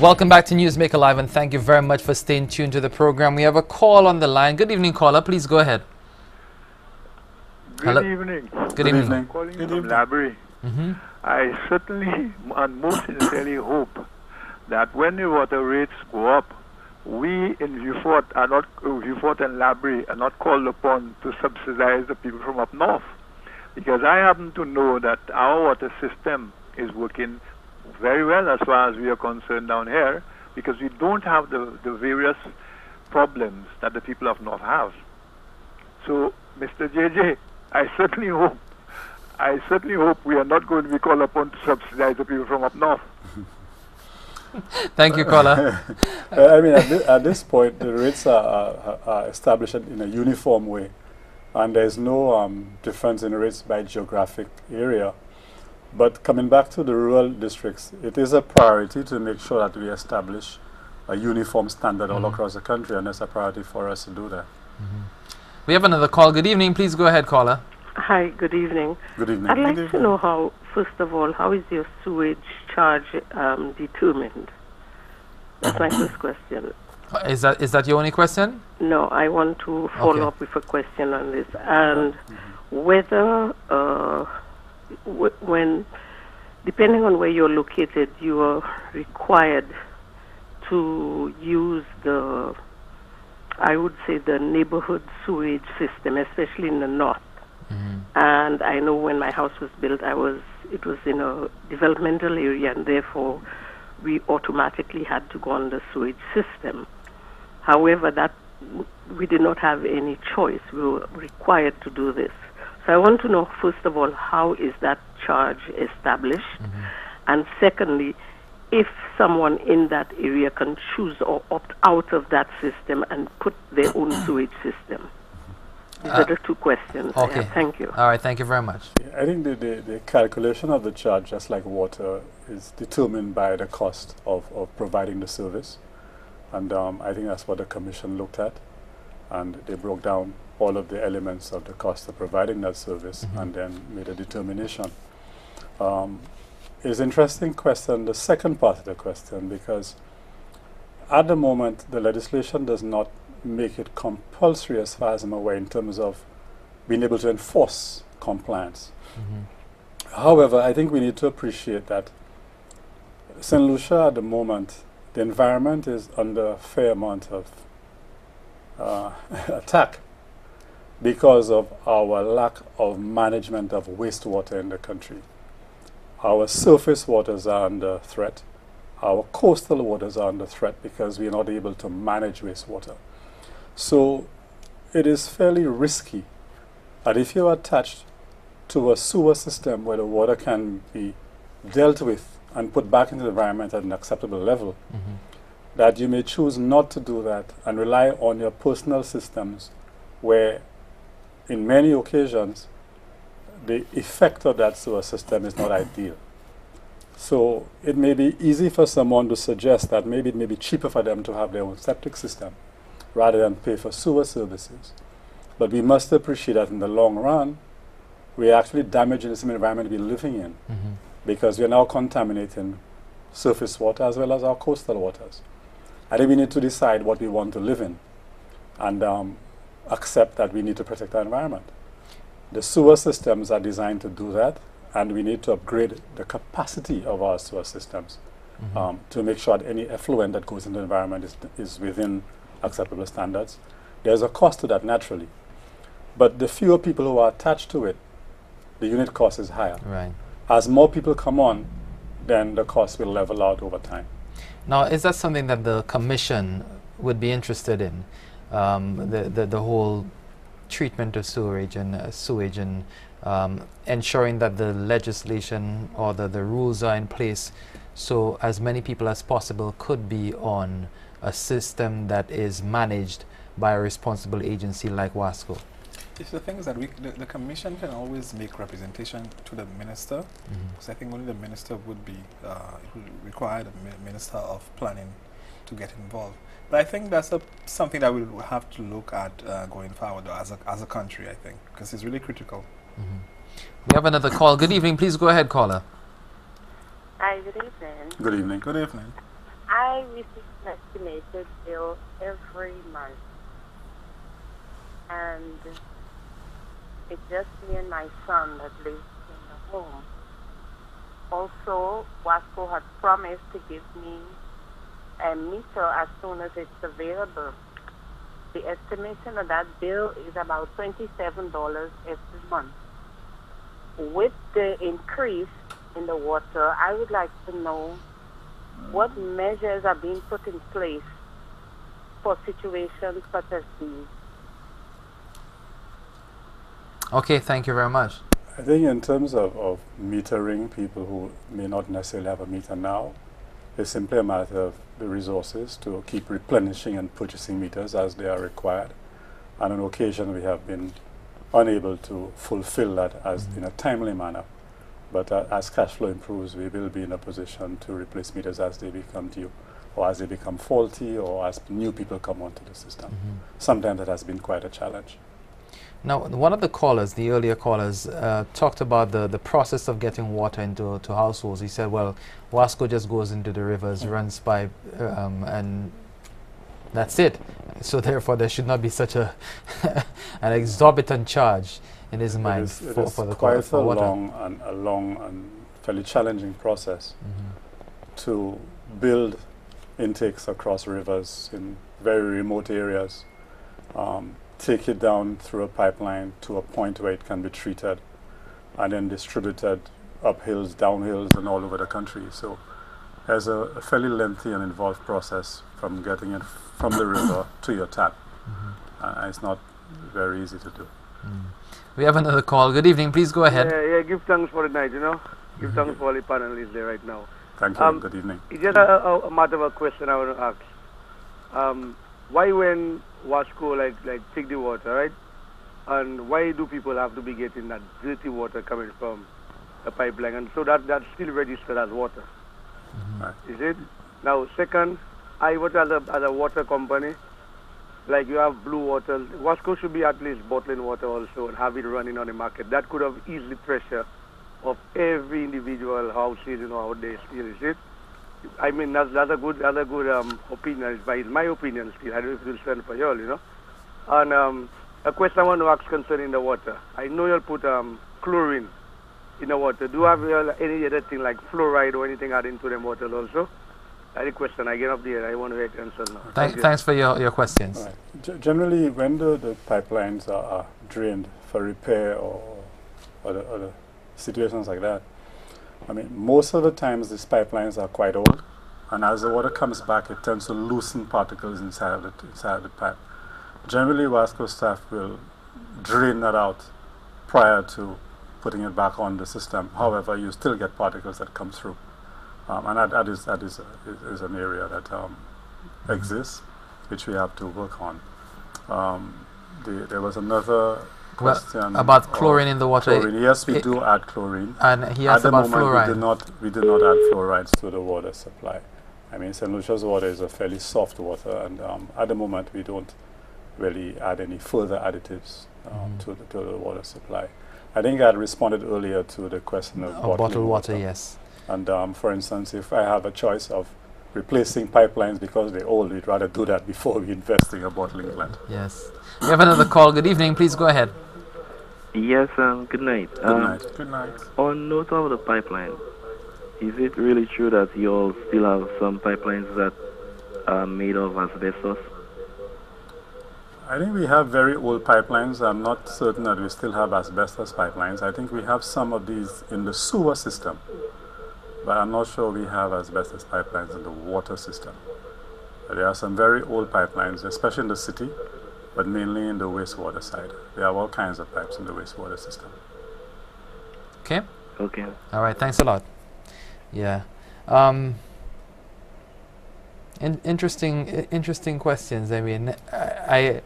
Welcome back to Newsmaker Live, and thank you very much for staying tuned to the program. We have a call on the line. Good evening, caller. Please go ahead. Good evening. Good evening. I'm calling from Library. I certainly and most sincerely hope that when the water rates go up, we in Viewfort and Library are not called upon to subsidize the people from up north. Because I happen to know that our water system is working very well as far as we are concerned down here, because we don't have the various problems that the people of North have. So, Mr. JJ, I certainly hope we are not going to be called upon to subsidize the people from up north. Thank you, caller. I mean, at this point, the rates are established in a uniform way, and there's no difference in rates by geographic area. But coming back to the rural districts, it is a priority to make sure that we establish a uniform standard all across the country, and it's a priority for us to do that. We have another call. Good evening. Please go ahead, caller. Hi, good evening. Good evening. I'd like to know how, first of all, how is your sewage charge determined? That's my first question. Is that your only question? No, I want to follow up with a question on this. And whether, when, depending on where you're located, you are required to use the, I would say, the neighborhood sewage system, especially in the north. And I know when my house was built, it was in a developmental area, and therefore we automatically had to go on the sewage system. However, that we did not have any choice. We were required to do this. So I want to know, first of all, how is that charge established? And secondly, if someone in that area can choose or opt out of that system and put their own sewage system. These are the two questions. Okay. Thank you. All right. Thank you very much. I think the calculation of the charge, just like water, is determined by the cost of providing the service. And I think that's what the Commission looked at. And they broke down all of the elements of the cost of providing that service and then made a determination. It's an interesting question, the second part of the question, because at the moment the legislation does not make it compulsory, as far as I'm aware, in terms of being able to enforce compliance. However, I think we need to appreciate that St. Lucia at the moment, the environment is under a fair amount of attack because of our lack of management of wastewater in the country. Our surface waters are under threat. Our coastal waters are under threat because we are not able to manage wastewater. So it is fairly risky that if you're attached to a sewer system where the water can be dealt with and put back into the environment at an acceptable level, that you may choose not to do that and rely on your personal systems where in many occasions the effect of that sewer system is not ideal. So it may be easy for someone to suggest that maybe it may be cheaper for them to have their own septic system rather than pay for sewer services. But we must appreciate that in the long run, we're actually damaging the same environment we're living in because we are now contaminating surface water as well as our coastal waters. I think we need to decide what we want to live in and accept that we need to protect our environment. The sewer systems are designed to do that, and we need to upgrade the capacity of our sewer systems to make sure that any effluent that goes into the environment is within acceptable standards. There's a cost to that naturally, but the fewer people who are attached to it, the unit cost is higher. Right. As more people come on, then the cost will level out over time. Now, is that something that the Commission would be interested in? The whole treatment of sewage and ensuring that the legislation or the rules are in place so as many people as possible could be on a system that is managed by a responsible agency like WASCO. The thing is that the Commission can always make representation to the Minister, because I think only the Minister would be, it would require the Minister of Planning to get involved. But I think that's something that we'll have to look at going forward as a country, I think, because it's really critical. We have another call. Good evening. Please go ahead, caller. Hi, good evening. Good evening. Good evening. I receive an estimated bill every month, and it's just me and my son that lives in the home. Also, Wasco had promised to give me a meter as soon as it's available. The estimation of that bill is about $27 every month. With the increase in the water, I would like to know what measures are being put in place for situations such as these. Okay, thank you very much. I think in terms of metering, people who may not necessarily have a meter now, it's simply a matter of the resources to keep replenishing and purchasing meters as they are required. And on occasion we have been unable to fulfill that as in a timely manner. But as cash flow improves, we will be in a position to replace meters as they become due, or as they become faulty, or as new people come onto the system. Sometimes that has been quite a challenge. Now, one of the callers, the earlier callers, talked about the process of getting water into households. He said, well, Wasco just goes into the rivers, runs pipe, and that's it. So therefore, there should not be such an exorbitant charge in his mind for the quite for water. a long and fairly challenging process to build intakes across rivers in very remote areas, take it down through a pipeline to a point where it can be treated, and then distributed up hills, down hills, and all over the country. So there's a fairly lengthy and involved process from getting it from the river to your tap. It's not very easy to do. We have another call. Good evening. Please go ahead. Yeah, give thanks for the night, Give thanks for all the panelists there right now. Thank you. Good evening. It's just a matter of a question I want to ask. Why when Wasco like take the water, right? And why do people have to be getting that dirty water coming from the pipeline? And so that's still registered as water. Right. Is it? Now, second, I work as a water company. Like you have blue water. Wasco should be at least bottling water also and have it running on the market. That could have eased the pressure of every individual houses, out there still, is it? I mean, that's a good opinion. It's my opinion still. I don't know if it will stand for you all, And a question I want to ask concerning the water. I know you'll put chlorine in the water. Do you have any other thing like fluoride or anything added into the water also? That's the question. I get up there. I want to hear the answer now. Thanks for your questions. Right. Generally, when the pipelines are drained for repair or other situations like that, I mean, most of the times these pipelines are quite old, and as the water comes back, it tends to loosen particles inside of the pipe. Generally, Wasco staff will drain that out prior to putting it back on the system. However, you still get particles that come through, and that is an area that exists, which we have to work on. There was another question about chlorine in the water. Chlorine. Yes, we do add chlorine. And he asked about fluoride. We did not add fluorides to the water supply. I mean, St. Lucia's water is a fairly soft water, and at the moment we don't really add any further additives to the water supply. I think I had responded earlier to the question of bottled water, yes. And for instance, if I have a choice of replacing pipelines because they're old, we'd rather do that before we invest in a bottling plant. Yes. We have another call. Good evening. Please go ahead. Yes, good night. Good night. On note of the pipeline, is it really true that you all still have some pipelines that are made of asbestos? I think we have very old pipelines. I'm not certain that we still have asbestos pipelines. I think we have some of these in the sewer system, but I'm not sure we have asbestos pipelines in the water system. But there are some very old pipelines, especially in the city, but mainly in the wastewater side. There are all kinds of pipes in the wastewater system. Okay. Okay. All right. Thanks a lot. Yeah. Interesting questions. I mean, I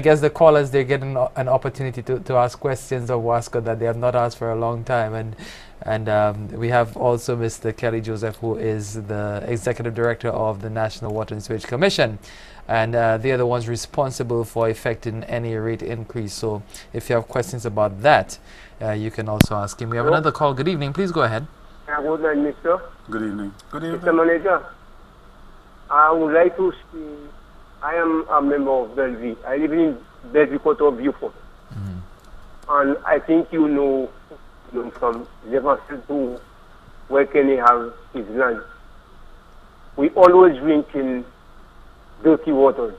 guess the callers, they're getting an opportunity to ask questions of Wasco that they have not asked for a long time, and we have also Mr. Kelly Joseph, who is the Executive Director of the National Water and Sewage Commission, and they are the ones responsible for effecting any rate increase. So if you have questions about that, you can also ask him. We have another call. Good evening. Please go ahead. Good night, Mister. Good evening. Good evening. Mr. Manager, I would like to see, I am a member of Bellevue. I live in Bellevue Quarter Viewport. And I think you know from Jefferson to where Kenny has his land. We always drink in dirty waters,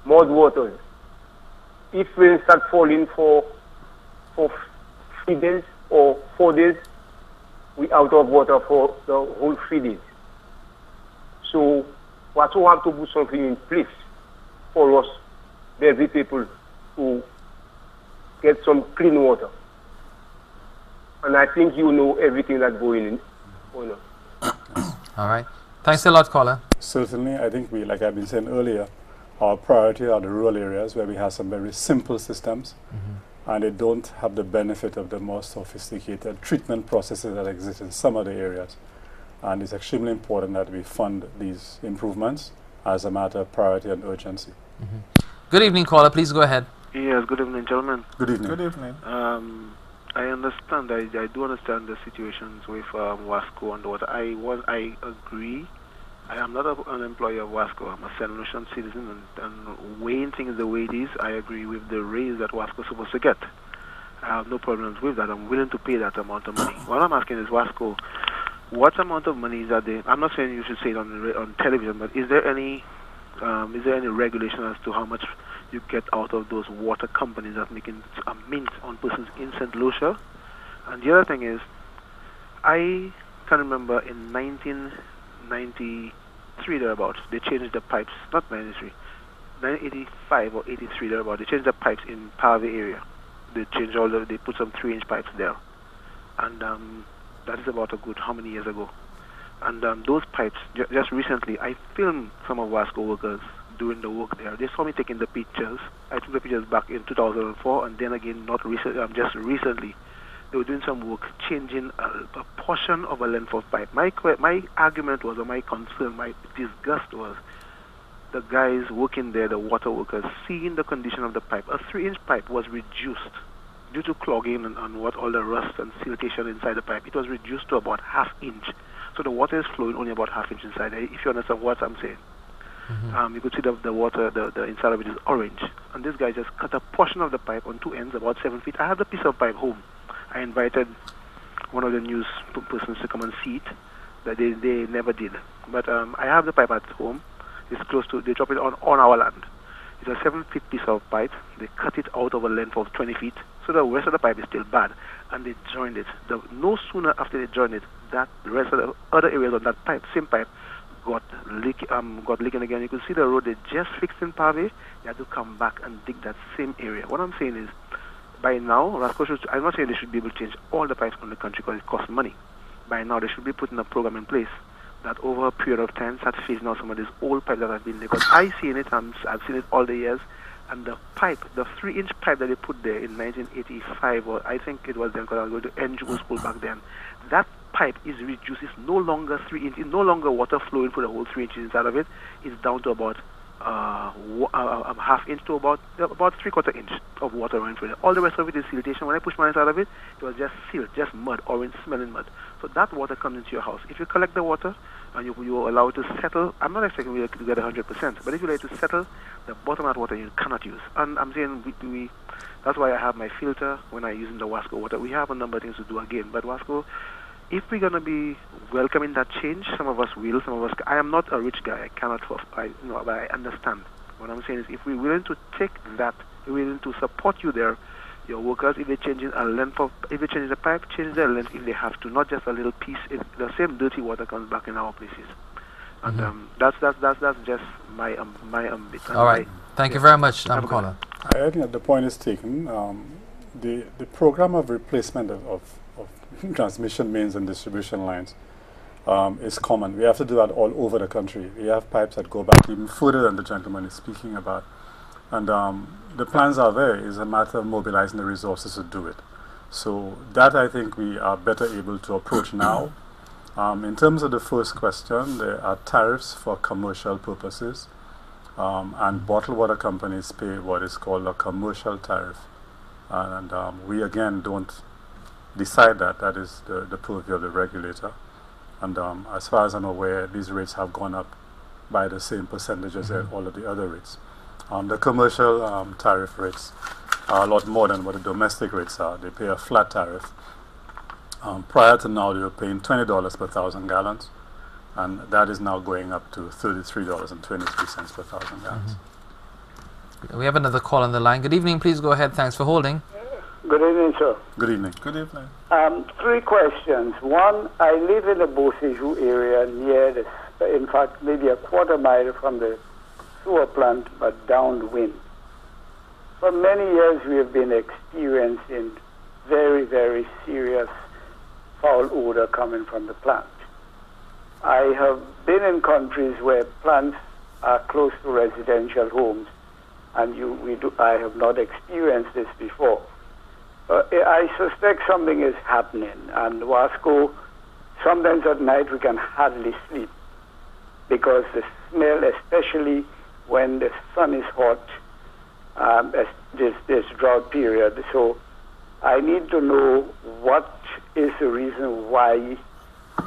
mud waters. If rain start falling for 3 days or 4 days, we out of water for the whole 3 days. So what we have to put something in place for us, Bellevue people, to get some clean water. And I think you know everything that's going on. All right. Thanks a lot, caller. Certainly, I think we, like I've been saying earlier, our priority are the rural areas where we have some very simple systems and they don't have the benefit of the more sophisticated treatment processes that exist in some other areas. And it's extremely important that we fund these improvements as a matter of priority and urgency. Good evening, caller. Please go ahead. Yes, good evening, gentlemen. Good evening. Good evening. I understand. I do understand the situations with Wasco and what I agree. I am not an employee of Wasco. I'm a St. Lucian citizen, and weighing things the way it is, I agree with the raise that Wasco is supposed to get. I have no problems with that. I'm willing to pay that amount of money. What I'm asking is, Wasco, what amount of money is that they? I'm not saying you should say it on television, but is there any regulation as to how much you get out of those water companies that making a mint on persons in St. Lucia? And the other thing is, I can remember in 1993 thereabouts, they changed the pipes, not 93, 1985 or 83 thereabouts, they changed the pipes in Parvey area. They changed they put some 3-inch pipes there. And that is about a good how many years ago? And those pipes, just recently, I filmed some of Wasco workers doing the work there. They saw me taking the pictures. I took the pictures back in 2004, and then again, just recently, they were doing some work, changing a portion of a length of pipe. My argument was, or my concern, my disgust was, the guys working there, the water workers, seeing the condition of the pipe. A 3-inch pipe was reduced due to clogging and what all the rust and siltation inside the pipe. It was reduced to about ½ inch. So the water is flowing only about ½ inch inside. If you understand what I'm saying. You could see the water, the inside of it is orange. And this guy just cut a portion of the pipe on 2 ends, about 7 feet. I have the piece of pipe home. I invited one of the news persons to come and see it. That they never did. But I have the pipe at home. It's close to, they drop it on our land. It's a 7-foot piece of pipe. They cut it out of a length of 20 feet. So the rest of the pipe is still bad. And they joined it. No sooner after they joined it, that the rest of the other areas on that pipe, same pipe, got leaking again. You could see the road they just fixed in Pave. They had to come back and dig that same area. What I'm saying is, by now, I'm not saying they should be able to change all the pipes in the country because it costs money. By now, they should be putting a program in place that over a period of time start phasing out some of these old pipes that have been there. Because I've seen it all the years, and the pipe, the 3-inch pipe that they put there in 1985, or I think it was then because I was going to NGO school back then, that pipe is reduced. It's no longer 3 inches. It's no longer water flowing for the whole 3 inches inside of it. It's down to about ½ inch to about 3/4 inch of water running through it. All the rest of it is siltation. When I pushed my hands out of it, it was just silt, just mud, orange smelling mud. So that water comes into your house. If you collect the water and you allow it to settle, I'm not expecting you to get 100%, but if you let it to settle, the bottom of that water you cannot use. And I'm saying that's why I have my filter when I use the Wasco water. We have a number of things to do again, but Wasco, if we're going to be welcoming that change, some of us will, some of us. I am not a rich guy. I cannot, but I understand. What I'm saying is, if we're willing to take that, we're willing to support you there, your workers, if they're changing if they change the pipe, change the length if they have to, not just a little piece. The same dirty water comes back in our places, and that's just my ambition. All right, thank you very much, caller. I think that the point is taken. The program of replacement of transmission mains and distribution lines is common. We have to do that all over the country. We have pipes that go back even further than the gentleman is speaking about. And the plans are there. It's a matter of mobilizing the resources to do it. So that I think we are better able to approach now. In terms of the first question, there are tariffs for commercial purposes, and bottled water companies pay what is called a commercial tariff. And we again don't decide that. That is the purview of the regulator. And as far as I'm aware, these rates have gone up by the same percentage as all of the other rates. The commercial tariff rates are a lot more than what the domestic rates are. They pay a flat tariff. Prior to now, they were paying $20 per 1,000 gallons, and that is now going up to $33.23 per 1,000 gallons. We have another call on the line. Good evening. Please go ahead. Thanks for holding. Good evening, sir. Good evening. Good evening. 3 questions. One, I live in the Beausejour area near the, in fact, maybe a quarter mile from the sewer plant, but downwind. For many years, we have been experiencing very, very serious foul odor coming from the plant. I have been in countries where plants are close to residential homes, and I have not experienced this before. I suspect something is happening, and Wasco, sometimes at night we can hardly sleep because the smell, especially when the sun is hot, this drought period. So I need to know what is the reason why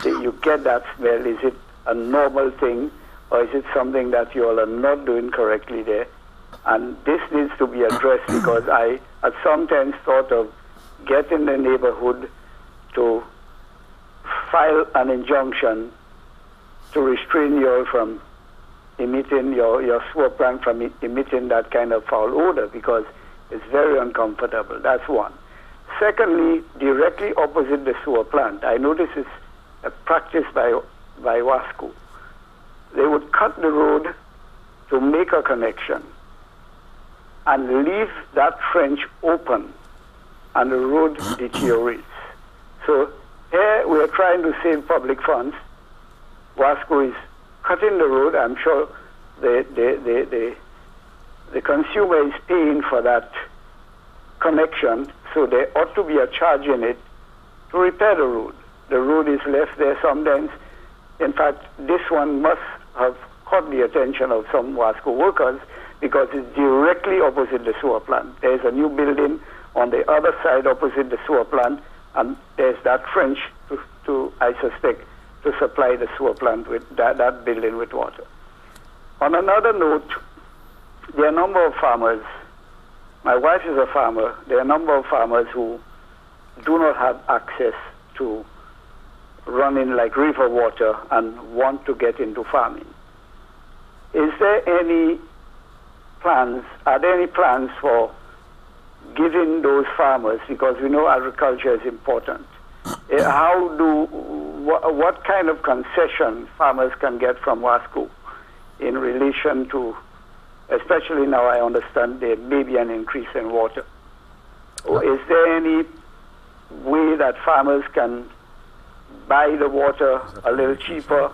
you get that smell. Is it a normal thing, or is it something that you all are not doing correctly there? And this needs to be addressed because I had sometimes thought of getting the neighborhood to file an injunction to restrain you all from emitting your sewer plant from emitting that kind of foul odor because it's very uncomfortable. That's one. Secondly, directly opposite the sewer plant, I know this is a practice by Wasco. They would cut the road to make a connection and leave that trench open, and the road deteriorates. So here we are trying to save public funds. Wasco is cutting the road. I'm sure the consumer is paying for that connection, so there ought to be a charge in it to repair the road. The road is left there sometimes. In fact, this one must have caught the attention of some Wasco workers because it's directly opposite the sewer plant. There's a new building on the other side opposite the sewer plant, and there's that trench to I suspect, to supply the sewer plant with that building with water. On another note, there are a number of farmers. My wife is a farmer. There are a number of farmers who do not have access to running like river water and want to get into farming. Is there any plans, are there any plans for giving those farmers, because we know agriculture is important, what kind of concession farmers can get from Wasco in relation to, especially now I understand there may be an increase in water. Or is there any way that farmers can buy the water a little cheaper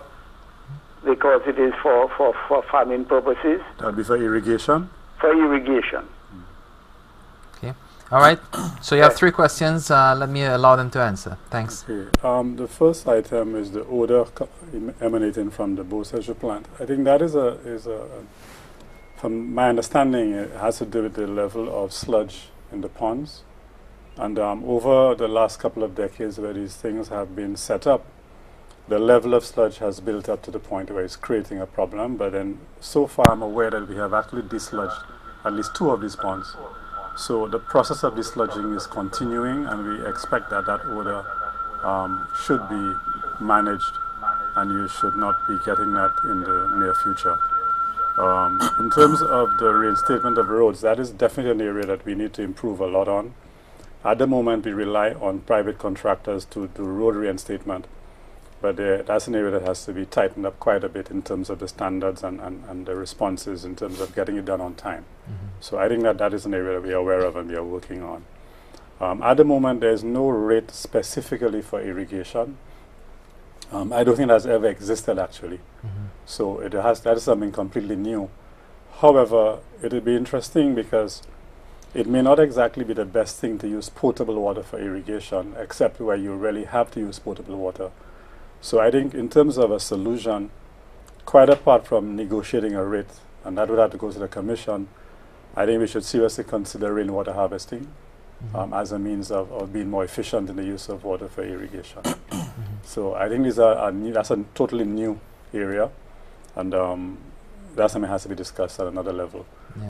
because it is for farming purposes? That would be for irrigation? For irrigation. Okay. All right. So you have 3 questions. Let me allow them to answer. Thanks. Okay. The first item is the odor emanating from the Beausejour plant. I think that is from my understanding, it has to do with the level of sludge in the ponds. And over the last couple of decades where these things have been set up, the level of sludge has built up to the point where it's creating a problem. But then so far I'm aware that we have actually dislodged at least 2 of these ponds. So the process of dislodging is continuing, and we expect that that odor should be managed, and you should not be getting that in the near future. In terms of the reinstatement of roads, that is definitely an area that we need to improve a lot on. At the moment, we rely on private contractors to do road reinstatement, but that's an area that has to be tightened up quite a bit in terms of the standards and the responses in terms of getting it done on time. So I think that is an area that we are aware of and we are working on. At the moment, there's no rate specifically for irrigation. I don't think that's ever existed actually. So that is something completely new. However, it would be interesting because it may not exactly be the best thing to use potable water for irrigation, except where you really have to use potable water. So I think in terms of a solution, quite apart from negotiating a rate, and that would have to go to the Commission, I think we should seriously consider rainwater harvesting as a means of being more efficient in the use of water for irrigation. So I think that's a totally new area, and that's something that has to be discussed at another level.